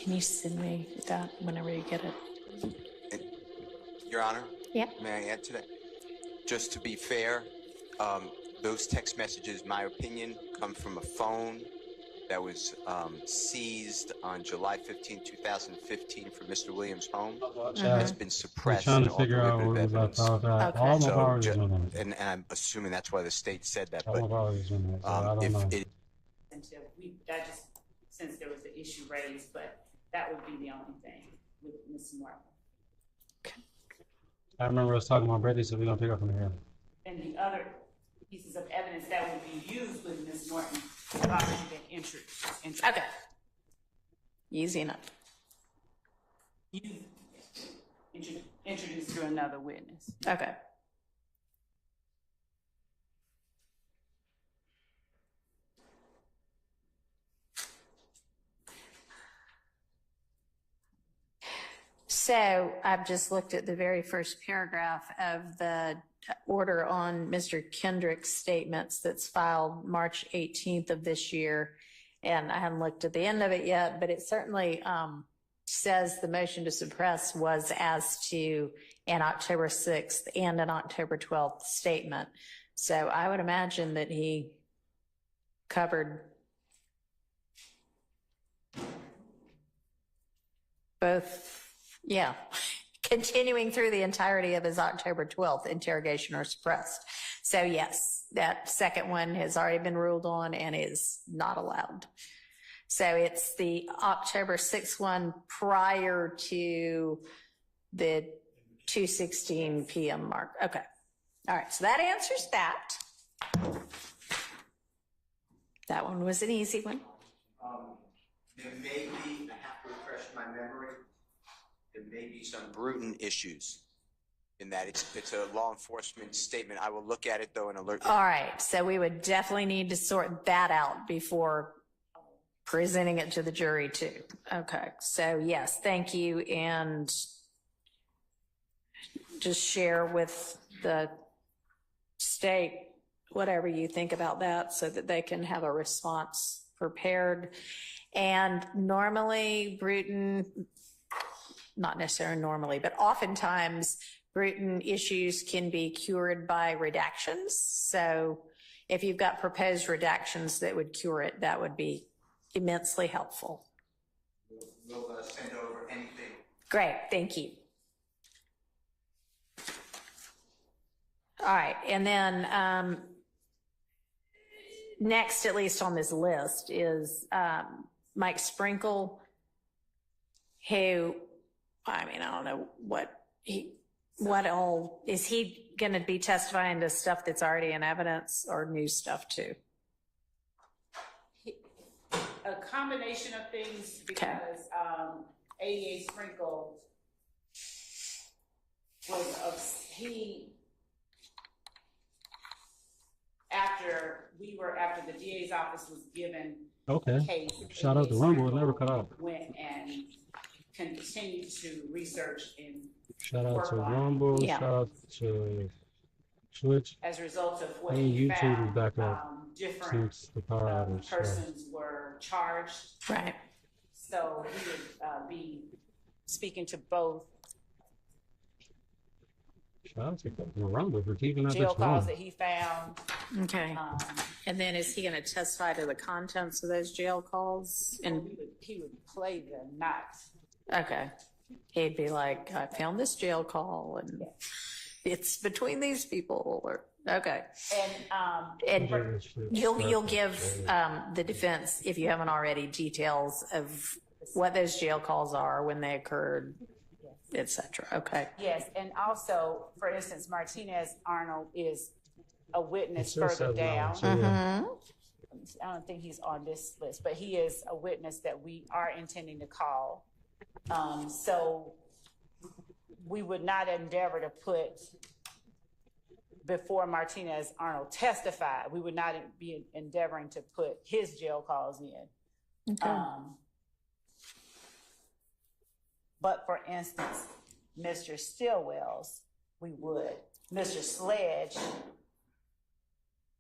Can you send me that whenever you get it? Your Honor? Yep. May I add to that? Just to be fair, those text messages, my opinion, come from a phone that was seized on July 15, 2015 from Mr. Williams' home. That's been suppressed. Trying to figure out what was about to talk. All my powers is in it. And I'm assuming that's why the state said that. All my powers is in it, so I don't know. Until that just, since there was the issue raised, but that would be the only thing with Ms. Norton. I remember us talking about Brady, so we're gonna pick up from here. And the other pieces of evidence that would be used with Ms. Norton have already been introduced. Okay. Easy enough. Introduced through another witness. Okay. So I've just looked at the very first paragraph of the order on Mr. Kendrick's statements that's filed March 18th of this year. And I haven't looked at the end of it yet, but it certainly says the motion to suppress was as to an October 6th and an October 12th statement. So I would imagine that he covered both. Yeah, continuing through the entirety of his October 12th interrogation or suppressed. So yes, that second one has already been ruled on and is not allowed. So it's the October 6th one prior to the 2:16 p.m. mark. Okay. All right. So that answers that. That one was an easy one. There may be, I have to refresh my memory, there may be some Bruton issues in that it's a law enforcement statement. I will look at it though and alert you. All right. So we would definitely need to sort that out before presenting it to the jury too. Okay. So yes, thank you. And just share with the state whatever you think about that so that they can have a response prepared. And normally Bruton, not necessarily normally, but oftentimes Bruton issues can be cured by redactions. So if you've got proposed redactions that would cure it, that would be immensely helpful. We'll send over anything. Great, thank you. All right, and then next, at least on this list, is Mike Sprinkle, who, I mean, I don't know what all, is he going to be testifying to stuff that's already in evidence or new stuff too? A combination of things because ADA Sprinkle was, after the DA's office was given the case. Shout out to Rumble, it never cut out. Went and continued to research and shout out to Rumble, shout out to Twitch. As a result of what and he YouTube found, is back up different since the power outage. persons were charged. Right. So he would be speaking to both Shout out to Rumble for keeping that jail bitch calls on. that he found. Okay. And then is he going to testify to the contents of those jail calls? And he would play the nights. okay. He'd be like, I found this jail call and it's between these people. Or okay. And you'll give the defense, if you haven't already, details of what those jail calls are, when they occurred, etc. Okay. Yes, and also, for instance, Martinez Arnold is a witness further down. I don't think he's on this list, but he is a witness that we are intending to call. So we would not endeavor to put, before Martinez Arnold testified, we would not be endeavoring to put his jail calls in. Okay. But for instance, Mr. Stillwell's, we would. Mr. Sledge,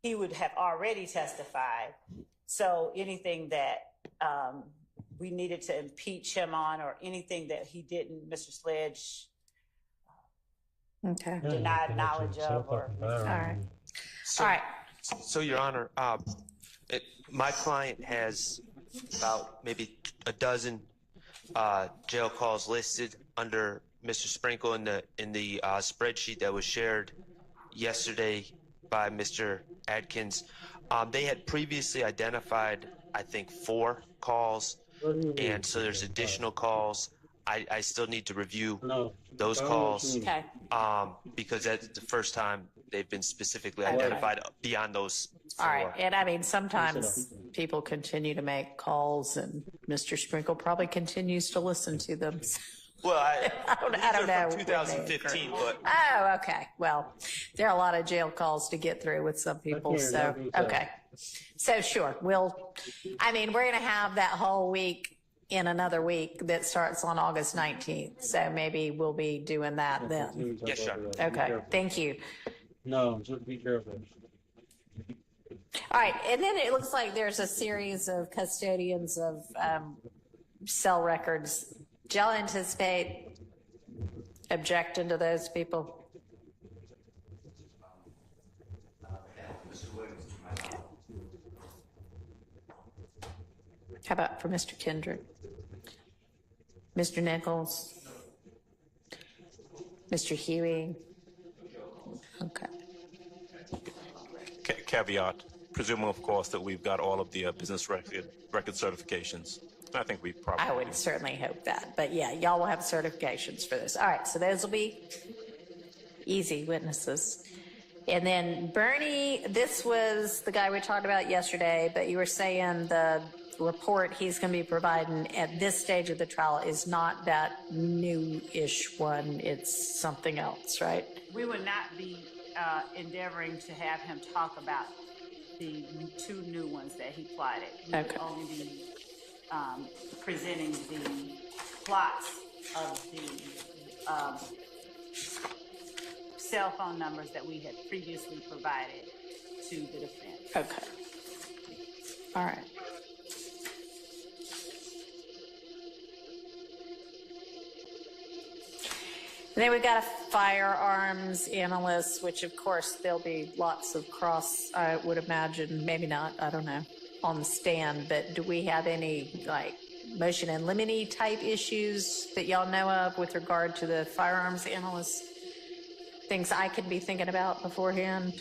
he would have already testified. So anything that we needed to impeach him on or anything that he didn't, Mr. Sledge Okay. denied knowledge of, or. All right. So, All right. So, Your Honor, my client has about maybe a dozen jail calls listed under Mr. Sprinkle in the spreadsheet that was shared yesterday by Mr. Adkins. They had previously identified, I think, 4 calls, and so there's additional calls. I still need to review those calls Okay. because that's the first time they've been specifically identified beyond those 4. All right. And I mean, sometimes people continue to make calls and Mr. Sprinkle probably continues to listen to them. Well, I don't know. From 2015, but Oh, okay. Well, there are a lot of jail calls to get through with some people. So, okay. So sure. We're going to have that whole week in another week that starts on August 19th. So maybe we'll be doing that then. yes, sir. Okay. Thank you. No, just be careful. All right. And then it looks like there's a series of custodians of cell records. Do y'all anticipate objecting to those people? How about for Mr. Kendrick? Mr. Nichols? Mr. Huey? Okay. Caveat, presuming, of course, that we've got all of the business record certifications. I think we probably I would certainly hope that. But yeah, y'all will have certifications for this. All right, so those will be easy witnesses. And then Bernie, this was the guy we talked about yesterday, but you were saying the report he's going to be providing at this stage of the trial is not that new-ish one. It's something else, right? We would not be endeavoring to have him talk about the 2 new ones that he plotted. He would only be presenting the plots of the cell phone numbers that we had previously provided to the defense. Okay. All right. And then we've got a firearms analyst, which of course there'll be lots of cross, I would imagine, maybe not, I don't know, on the stand, but do we have any like motion and limine type issues that y'all know of with regard to the firearms analyst? Things I could be thinking about beforehand?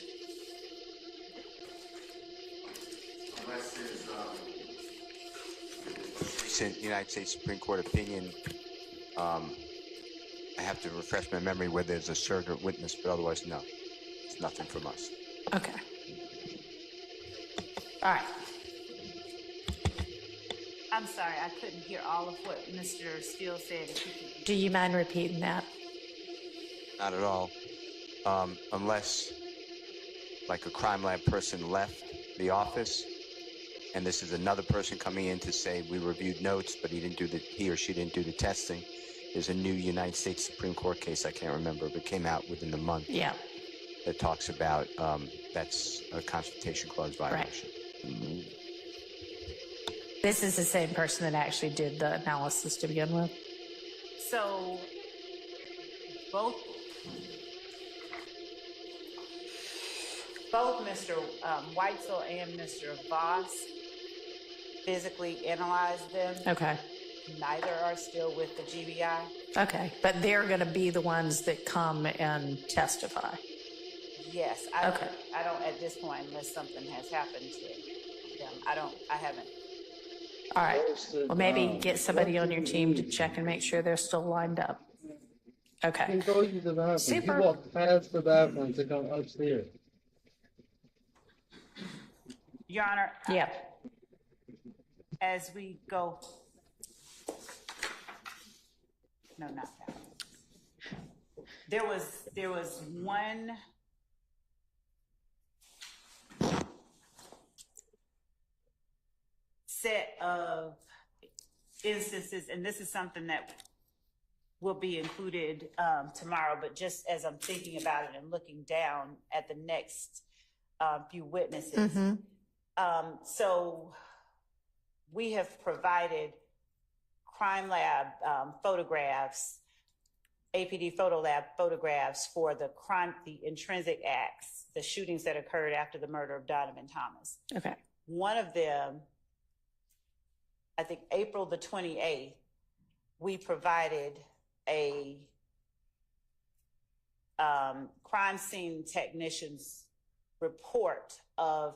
Unless there's recent United States Supreme Court opinion, I have to refresh my memory whether there's a surrogate witness, but otherwise, no. It's nothing from us. Okay. All right. I'm sorry, I couldn't hear all of what Mr. Steele said. Do you mind repeating that? Not at all. Unless, like, a crime lab person left the office, and this is another person coming in to say we reviewed notes, but he or she didn't do the testing. There's a new United States Supreme Court case, I can't remember, but came out within the month. Yeah. That talks about that's a Confrontation Clause violation. Right. This is the same person that actually did the analysis to begin with? So both Mr. Weitzel and Mr. Voss physically analyzed them. Okay. Neither are still with the GBI. Okay, but they're going to be the ones that come and testify. Yes. I don't at this point, unless something has happened to them. I haven't. All right. Well, maybe get somebody on your team to check and make sure they're still lined up. Okay. You can go to the bathroom. Super. You walk past the bathroom to come upstairs. Your Honor. Yeah. As we go. No, not that. There was one set of instances, and this is something that will be included tomorrow, but just as I'm thinking about it and looking down at the next few witnesses. So we have provided crime lab photographs, APD photo lab photographs for the intrinsic acts, the shootings that occurred after the murder of Donovan Thomas. Okay. One of them, I think April the 28th, we provided a crime scene technician's report of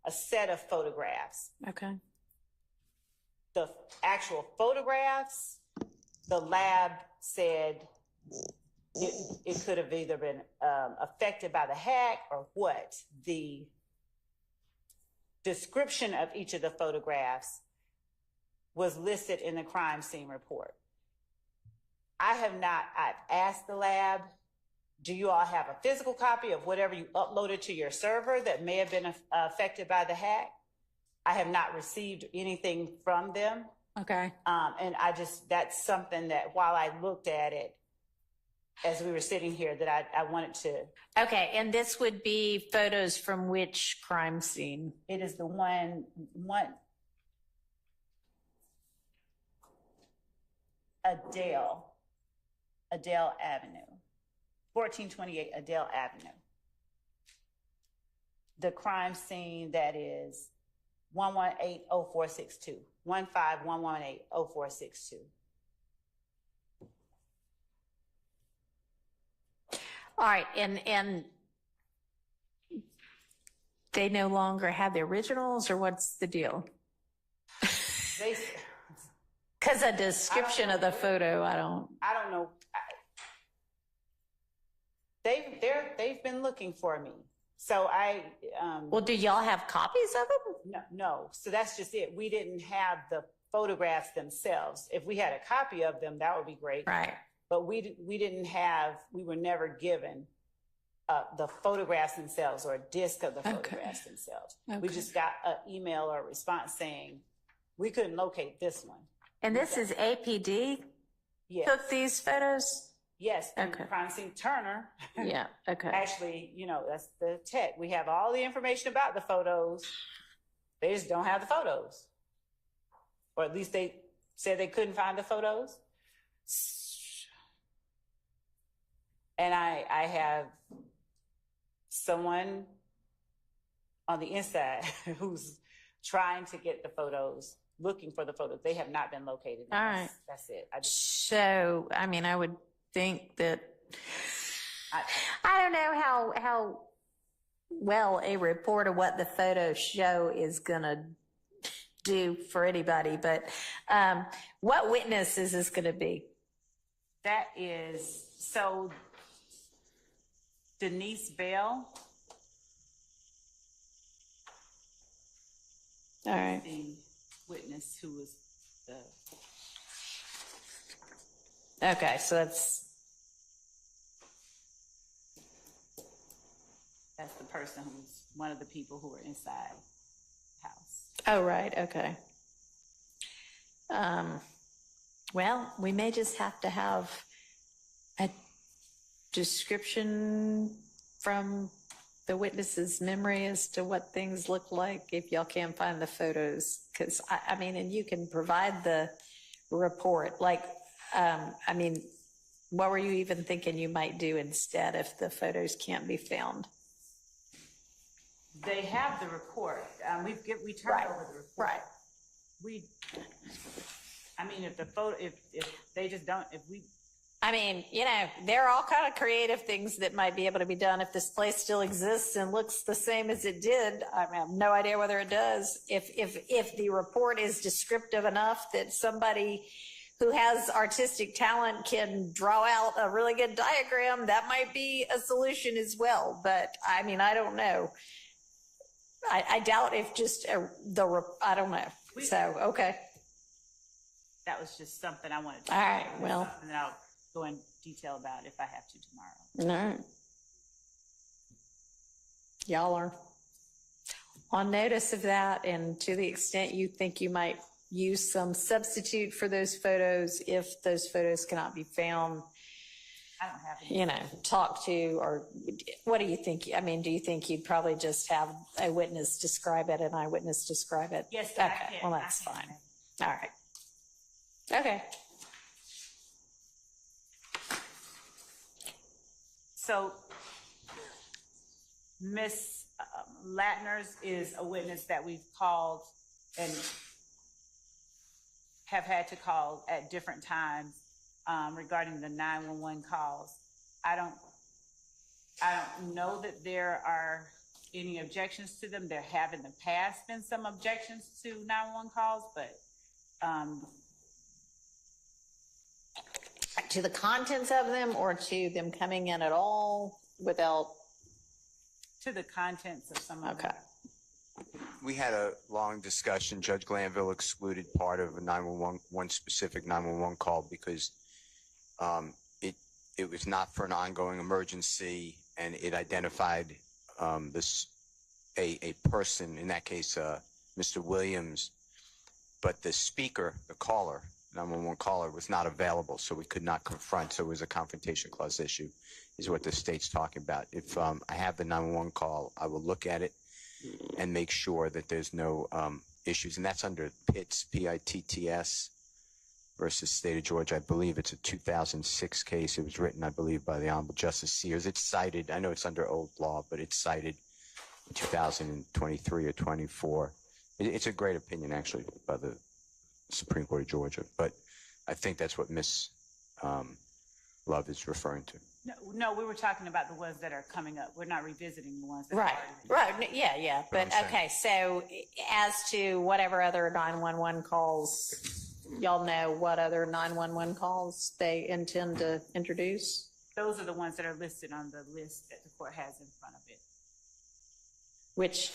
a set of photographs. Okay. The actual photographs, the lab said it could have either been affected by the hack or what. The description of each of the photographs was listed in the crime scene report. I've asked the lab, do you all have a physical copy of whatever you uploaded to your server that may have been affected by the hack? I have not received anything from them. Okay. And that's something that while I looked at it as we were sitting here, that I wanted to. Okay, and this would be photos from which crime scene? It is the one Adele Avenue, 1428 Adele Avenue. The crime scene that is 1180462, 151180462. All right, and they no longer have the originals, or what's the deal? Because a description of the photo, I don't know. They've been looking for me. So well, do y'all have copies of them? No. So that's just it. We didn't have the photographs themselves. If we had a copy of them, that would be great. Right. But we were never given the photographs themselves or a disc of the photographs themselves. Okay. We just got an email or a response saying we couldn't locate this one. And this is APD? Yes. Took these photos? Yes. And Okay. crime scene Turner. Yeah. Okay. Actually, that's the tech. We have all the information about the photos. They just don't have the photos. Or at least they said they couldn't find the photos. And I have someone on the inside who's trying to get the photos, looking for the photos. They have not been located. All right. That's it. So, I mean, I would think that, I don't know how well a report of what the photos show is going to do for anybody, but what witness is this going to be? That is, so Denise Bell. All right. The witness who was the. Okay, so that's the person who's one of the people who were inside the house. oh, right. Okay. Well, we may just have to have a description from the witness's memory as to what things look like if y'all can't find the photos. Because, I mean, and you can provide the report. Like, I mean, what were you even thinking you might do instead if the photos can't be found? They have the report. We turned Right. over the report. Right. I mean, if the photo, if they just don't, if we. I mean, there are all kind of creative things that might be able to be done if this place still exists and looks the same as it did. I mean, I have no idea whether it does. If the report is descriptive enough that somebody who has artistic talent can draw out a really good diagram, that might be a solution as well. But I mean, I don't know. I doubt if just I don't know. So, okay. That was just something I wanted to. All right, well. Something that I'll go in detail about if I have to tomorrow. All right. Y'all are on notice of that, and to the extent you think you might use some substitute for those photos, if those photos cannot be found, I don't have any. talk to, or what do you think? I mean, do you think you'd probably just have a witness describe it, an eyewitness describe it? Yes, okay. I can. Well, that's fine. All right. Okay. So Miss Latners is a witness that we've called and have had to call at different times regarding the 911 calls. I don't know that there are any objections to them. There have in the past been some objections to 911 calls, but To the contents of them or to them coming in at all without? to the contents of some of Okay. them. We had a long discussion. Judge Glanville excluded part of a 911, one specific 911 call because it was not for an ongoing emergency, and it identified a person, in that case, Mr. Williams, but the speaker, the caller, 911 caller, was not available, so we could not confront. So it was a confrontation clause issue, is what the state's talking about. If I have the 911 call, I will look at it and make sure that there's no issues. And that's under Pitts, P-I-T-T-S, versus State of Georgia. I believe it's a 2006 case. It was written, I believe, by the Honorable Justice Sears. It's cited, I know it's under old law, but it's cited in 2023 or 24. It's a great opinion, actually, by the Supreme Court of Georgia. But I think that's what Miss Love is referring to. No, we were talking about the ones that are coming up. We're not revisiting the ones that Right, are already. right, yeah. But But, I'm saying- okay, so as to whatever other 911 calls, y'all know what other 911 calls they intend to introduce? Those are the ones that are listed on the list that the court has in front of it. Which,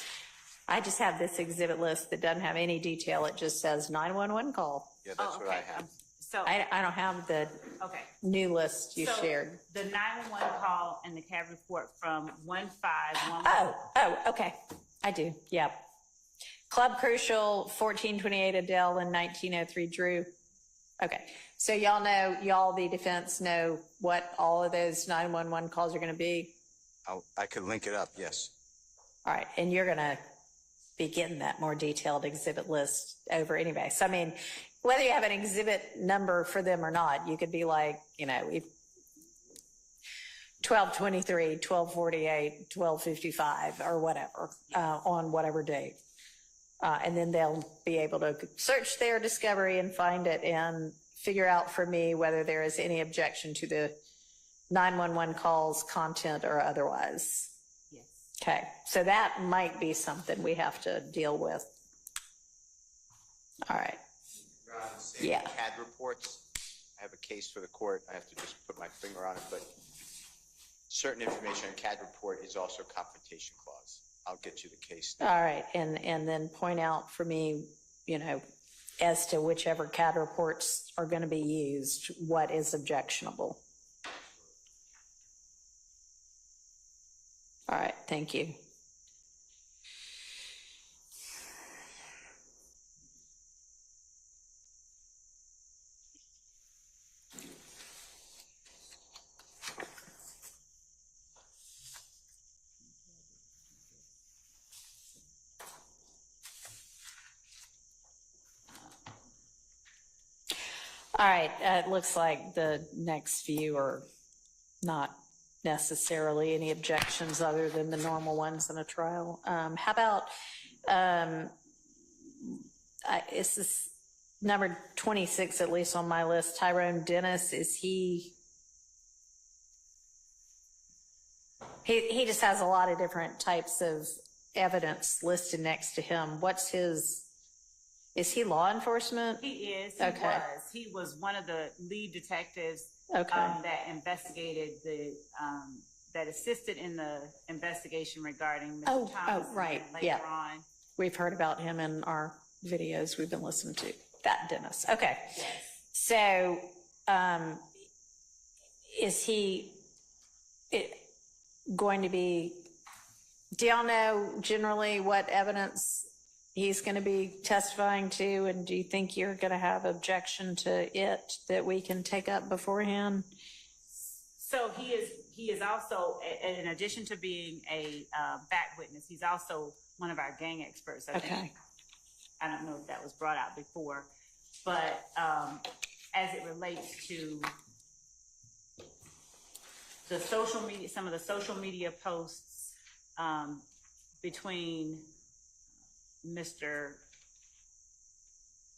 I just have this exhibit list that doesn't have any detail. It just says 911 call. Yeah, that's what I okay. have. So, I don't have the okay. new list you So, shared. The 911 call and the CAD report from 151. Okay. I do, yep. Club Crucial, 1428 Adele, and 1903 Drew. Okay, so y'all, the defense, know what all of those 911 calls are going to be? I could link it up, yes. All right, and you're going to be getting that more detailed exhibit list over anyway. So, I mean, whether you have an exhibit number for them or not, you could be like, 1223, 1248, 1255, or whatever, on whatever date. And then they'll be able to search their discovery and find it and figure out for me whether there is any objection to the 911 calls, content, or otherwise. Yes. Okay, so that might be something we have to deal with. All right. Yeah. CAD reports. I have a case for the court. I have to just put my finger on it, but certain information on CAD report is also confrontation clause. I'll get you the case. All right, and then point out for me, as to whichever CAD reports are going to be used, what is objectionable. All right, thank you. All right, it looks like the next few are not necessarily any objections other than the normal ones in a trial. How about, is this number 26, at least on my list, Tyrone Dennis? Is he just has a lot of different types of evidence listed next to him. What's his, is he law enforcement? He is. Okay. He was one of the lead detectives Okay. that investigated that assisted in the investigation regarding Mr. Oh, Thomas. right, Later yeah. on. We've heard about him in our videos we've been listening to. That Dennis. Okay. Yes. So, is he going to be, do y'all know generally what evidence he's going to be testifying to? And do you think you're going to have objection to it that we can take up beforehand? So he is also, in addition to being a fact witness, he's also one of our gang experts. I think. Okay. I don't know if that was brought out before, but as it relates to the social media, some of the social media posts between Mr.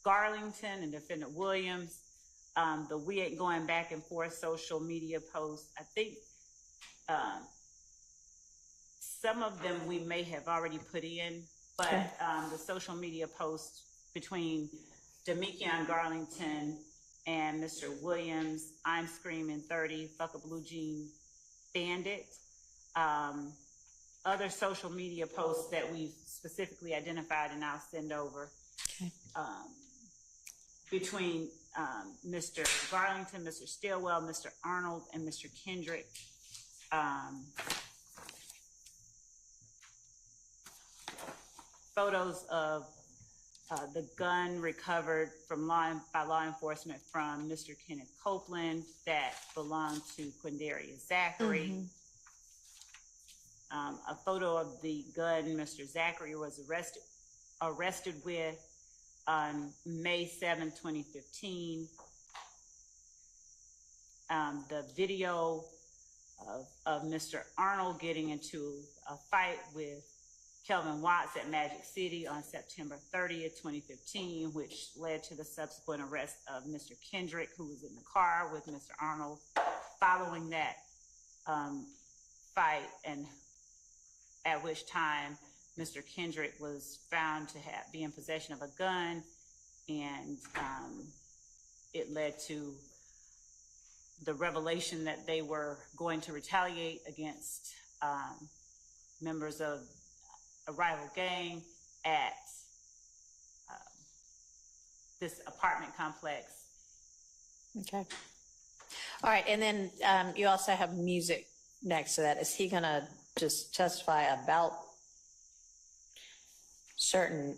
Garlington and Defendant Williams, the we ain't going back and forth social media posts. I think some of them we may have already put in, but the social media posts between Demekion Garlington and Mr. Williams, I'm screaming 30, fuck a blue jean bandit. Other social media posts that we've specifically identified and I'll send over. Okay. Between Mr. Garlington, Mr. Stillwell, Mr. Arnold, and Mr. Kendrick. Photos of the gun recovered from by law enforcement from Mr. Kenneth Copeland that belonged to Quindarius Zachary. A photo of the gun Mr. Zachary was arrested with on May 7, 2015. The video of Mr. Arnold getting into a fight with Kelvin Watts at Magic City on September 30th, 2015, which led to the subsequent arrest of Mr. Kendrick, who was in the car with Mr. Arnold. Following that fight, and at which time Mr. Kendrick was found to be in possession of a gun, and it led to the revelation that they were going to retaliate against members of a rival gang at this apartment complex. Okay. All right, and then you also have music next to that. Is he going to just testify about certain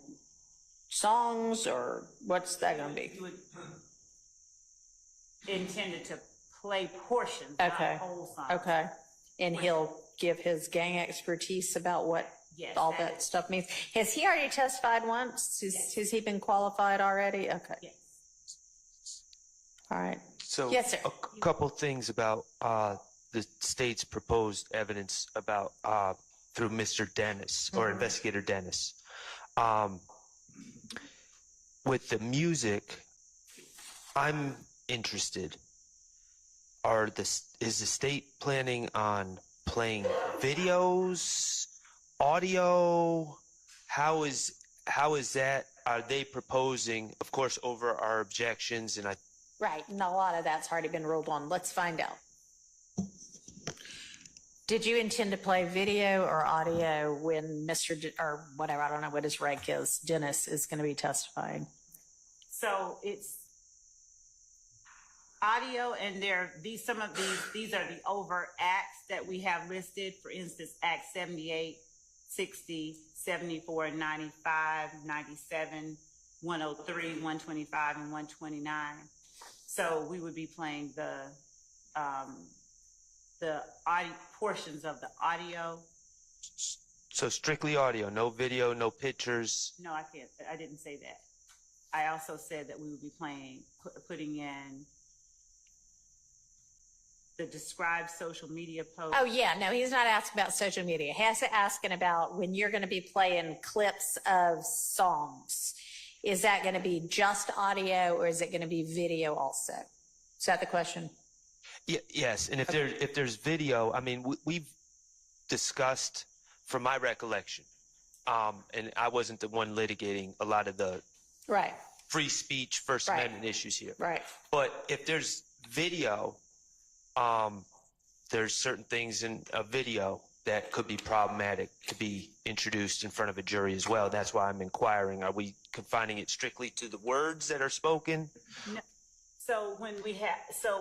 songs, or what's that going to be? Intended to play portions, not whole songs. Okay. And he'll give his gang expertise about what all that stuff means. Has he already testified once? Has he been qualified already? Okay. Yes. All right. So yes, sir. A couple things about the state's proposed evidence about through Mr. Dennis or Investigator Dennis. With the music, I'm interested. Is the state planning on playing videos, audio? How is that? Are they proposing, of course, over our objections? And Right, and a lot of that's already been ruled on. Let's find out. Did you intend to play video or audio when or whatever, I don't know what his rank is, Dennis is going to be testifying? So it's audio, and these are the overt acts that we have listed. For instance, Act 78, 60, 74, 95, 97, 103, 125, and 129. So we would be playing the audio portions of the audio. So strictly audio, no video, no pictures. No, I didn't say that. I also said that we would be putting in the described social media posts. Oh, yeah. No, he's not asking about social media. He's asking about when you're going to be playing clips of songs. Is that going to be just audio, or is it going to be video also? Is that the question? Yeah, yes. And if there's video, I mean, we've discussed, from my recollection, and I wasn't the one litigating a lot of the free speech, First Amendment issues here. Right. But if there's video, there's certain things in a video that could be problematic to be introduced in front of a jury as well. That's why I'm inquiring. Are we confining it strictly to the words that are spoken? No. So when we have,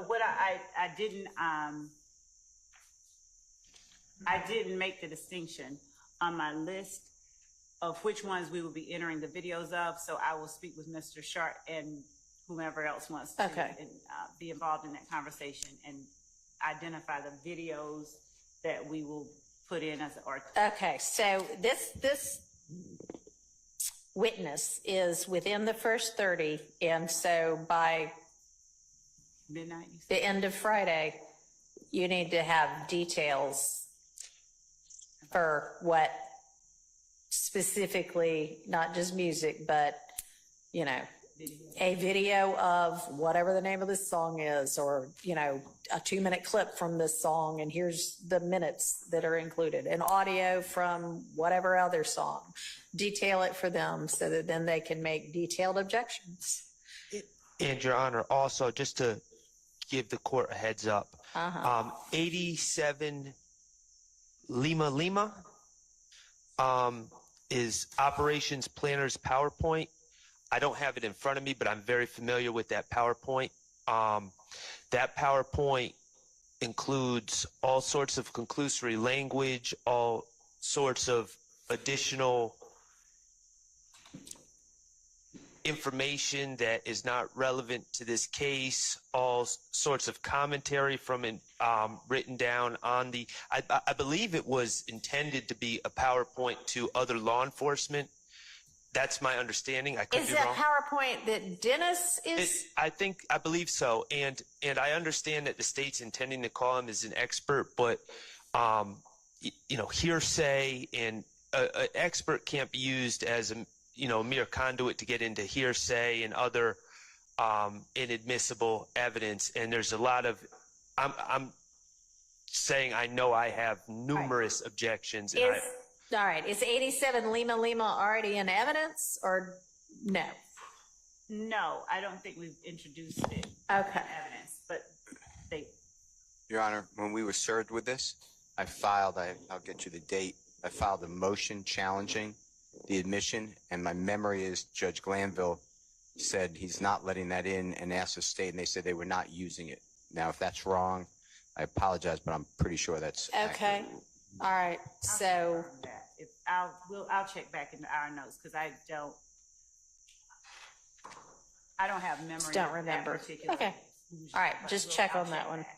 what I didn't make the distinction on my list of which ones we will be entering the videos of. So I will speak with Mr. Sharp and whomever else wants to be involved in that conversation and identify the videos that we will put in as Okay, so this witness is within the first 30, and so by Midnight. You said? the end of Friday, you need to have details for what specifically, not just music, but, you know, a video of whatever the name of this song is, or, you know, a 2-minute clip from this song, and here's the minutes that are included, and audio from whatever other song. Detail it for them so that then they can make detailed objections. And Your Honor, also just to give the court a heads up, 87 Lima is operations planner's PowerPoint. I don't have it in front of me, but I'm very familiar with that PowerPoint. That PowerPoint includes all sorts of conclusory language, all sorts of additional information that is not relevant to this case, all sorts of commentary from it written down on the, I believe it was intended to be a PowerPoint to other law enforcement. That's my understanding. I could be wrong. Is that PowerPoint that Dennis is? I believe so. And I understand that the state's intending to call him as an expert, but, you know, hearsay and an expert can't be used as a, you know, mere conduit to get into hearsay and other inadmissible evidence. And there's a lot of, I'm saying I know I have numerous objections. And All right, is 87 Lima already in evidence, or no? No, I don't think we've introduced it. Okay. Evidence, but they. Your Honor, when we were served with this, I filed, I'll get you the date, I filed a motion challenging the admission, and my memory is Judge Glanville said he's not letting that in and asked the state, and they said they were not using it. Now, if that's wrong, I apologize, but I'm pretty sure that's Okay. accurate. All right, so. I'll check back into our notes because I don't have memory. Don't of remember. That particular Okay. All right, just check on that one. back.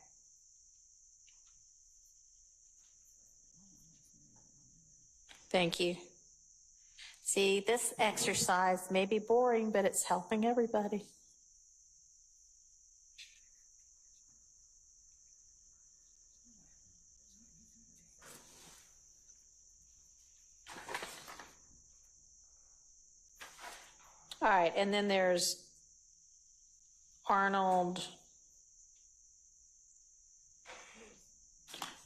Thank you. See, this exercise may be boring, but it's helping everybody. All right, and then there's Arnold,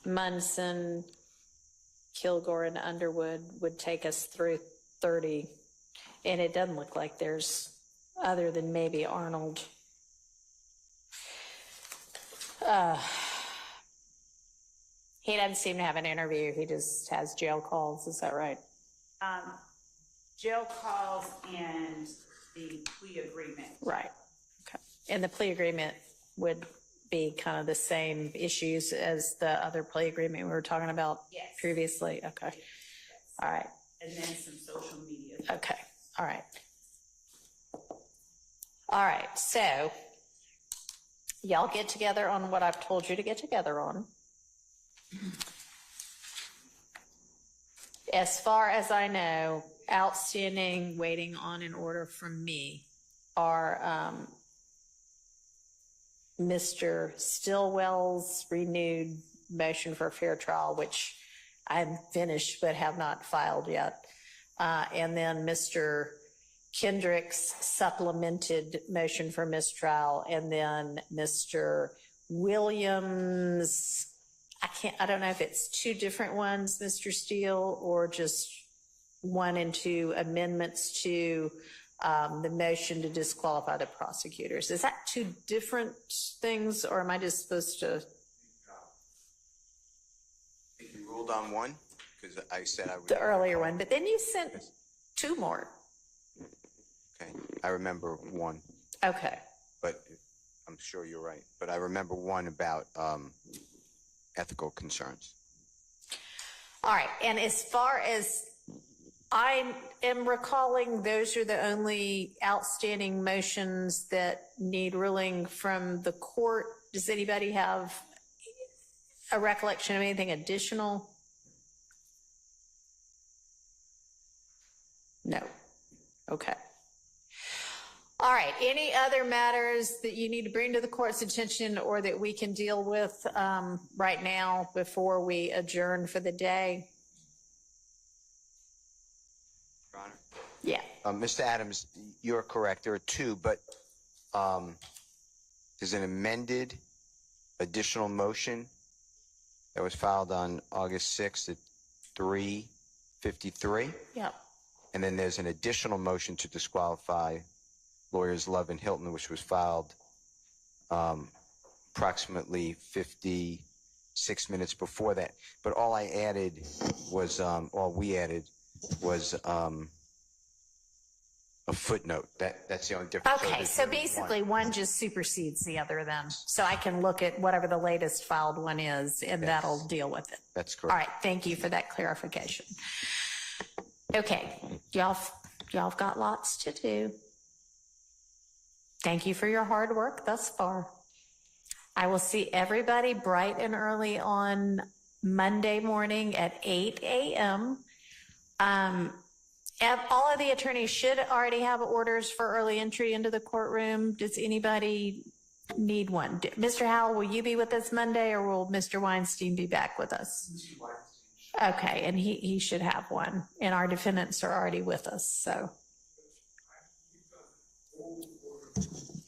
Munson, Kilgore, and Underwood would take us through 30. And it doesn't look like there's, other than maybe Arnold. He doesn't seem to have an interview. He just has jail calls. Is that right? Jail calls and the plea agreement. Right. Okay. And the plea agreement would be kind of the same issues as the other plea agreement we were talking about previously? Okay. All right. And then some social media. Okay. All right. All right. So y'all get together on what I've told you to get together on. As far as I know, outstanding, waiting on an order from me are Mr. Stillwell's renewed motion for fair trial, which I'm finished but have not filed yet. And then Mr. Kendrick's supplemented motion for mistrial, and then Mr. Williams, I don't know if it's two different ones, Mr. Steele, or just one and two amendments to the motion to disqualify the prosecutors. Is that two different things, or am I just supposed to? You ruled on one, because I said I would. The earlier one, but then you sent two more. Okay, I remember one, Okay. but I'm sure you're right. But I remember one about ethical concerns. All right, and as far as I am recalling, those are the only outstanding motions that need ruling from the court. Does anybody have a recollection of anything additional? No. Okay. All right, any other matters that you need to bring to the court's attention or that we can deal with right now before we adjourn for the day? Your Honor. Yeah. Mr. Adams, you're correct. There are two, but there's an amended additional motion that was filed on August 6th at 3:53. Yep. And then there's an additional motion to disqualify lawyers Love and Hilton, which was filed approximately 56 minutes before that. But all I added was, all we added was a footnote. That's the only difference. Okay, so basically one just supersedes the other then. So I can look at whatever the latest filed one is and that'll deal with it. That's correct. All right, thank you for that clarification. Okay, y'all have got lots to do. Thank you for your hard work thus far. I will see everybody bright and early on Monday morning at 8 a.m. All of the attorneys should already have orders for early entry into the courtroom. Does anybody need one? Mr. Howell, will you be with us Monday or will Mr. Weinstein be back with us? Okay, and he should have one. And our defendants are already with us, so.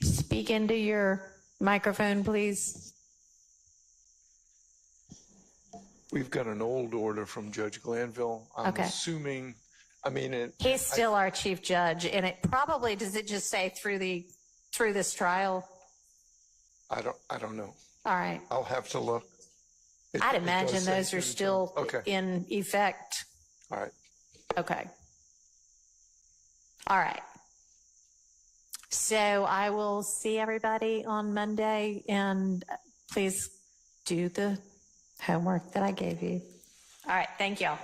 Speak into your microphone, please. We've got an old order from Judge Glanville. I'm Okay. assuming, He's still our chief judge, and it probably, does it just say through this trial? I don't know. All right. I'll have to look. I'd It imagine does say those are through the still trial. Okay. in effect. All right. Okay. All right. So I will see everybody on Monday, and please do the homework that I gave you. All right. Thank y'all.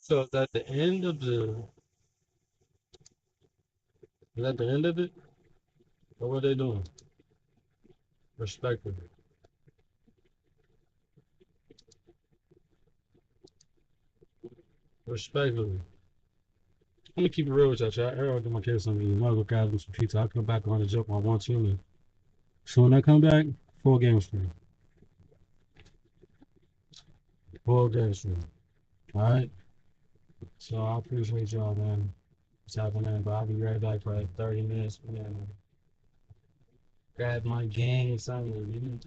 So at the end of is that the end of it? Or what are they doing? Respectively. Respectively. I'm gonna keep it real with y'all. I already my kids something. You might as well grab them some pizza. I'll come back on the joke when I want to. And so when I come back, full game stream. Full game stream. Alright? So I appreciate y'all, man. What's happening? But I'll be right back for like 30 minutes. Man. Grab my gang or something.